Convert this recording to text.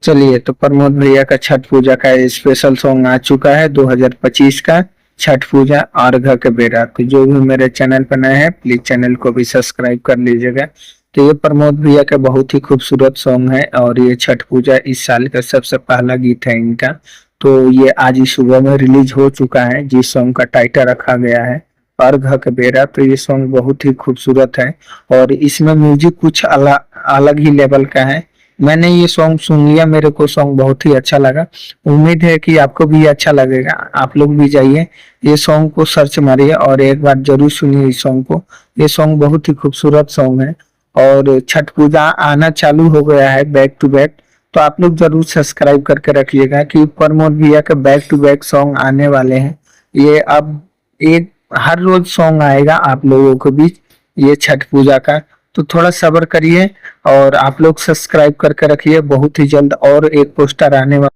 चलिए, तो प्रमोद भैया का छठ पूजा का स्पेशल सॉन्ग आ चुका है 2025 का छठ पूजा अर्घ के बेरा। तो जो भी मेरे चैनल पर नए हैं प्लीज चैनल को भी सब्सक्राइब कर लीजिएगा। तो ये प्रमोद भैया का बहुत ही खूबसूरत सॉन्ग है और ये छठ पूजा इस साल का सबसे पहला गीत है इनका। तो ये आज ही सुबह में रिलीज हो चुका है, जिस सॉन्ग का टाइटल रखा गया है अर्घ के बेरा। तो ये सॉन्ग बहुत ही खूबसूरत है और इसमें म्यूजिक कुछ अलग ही लेवल का है। मैंने ये सॉन्ग सुन लिया, मेरे को सॉन्ग बहुत ही अच्छा लगा। उम्मीद है कि आपको भी अच्छा लगेगा। आप लोग भी जाइए ये सॉन्ग को सर्च मारिए और एक बार जरूर सुनिए इस सॉन्ग को। ये सॉन्ग बहुत ही खूबसूरत सॉन्ग है और छठ पूजा आना चालू हो गया है बैक टू बैक। तो आप लोग जरूर सब्सक्राइब करके रखिएगा कि प्रमोद भैया के बैक टू बैक सॉन्ग आने वाले हैं। ये अब एक हर रोज सॉन्ग आएगा आप लोगों के बीच ये छठ पूजा का। तो थोड़ा सब्र करिए और आप लोग सब्सक्राइब करके रखिए, बहुत ही जल्द और एक पोस्टर आने वाला।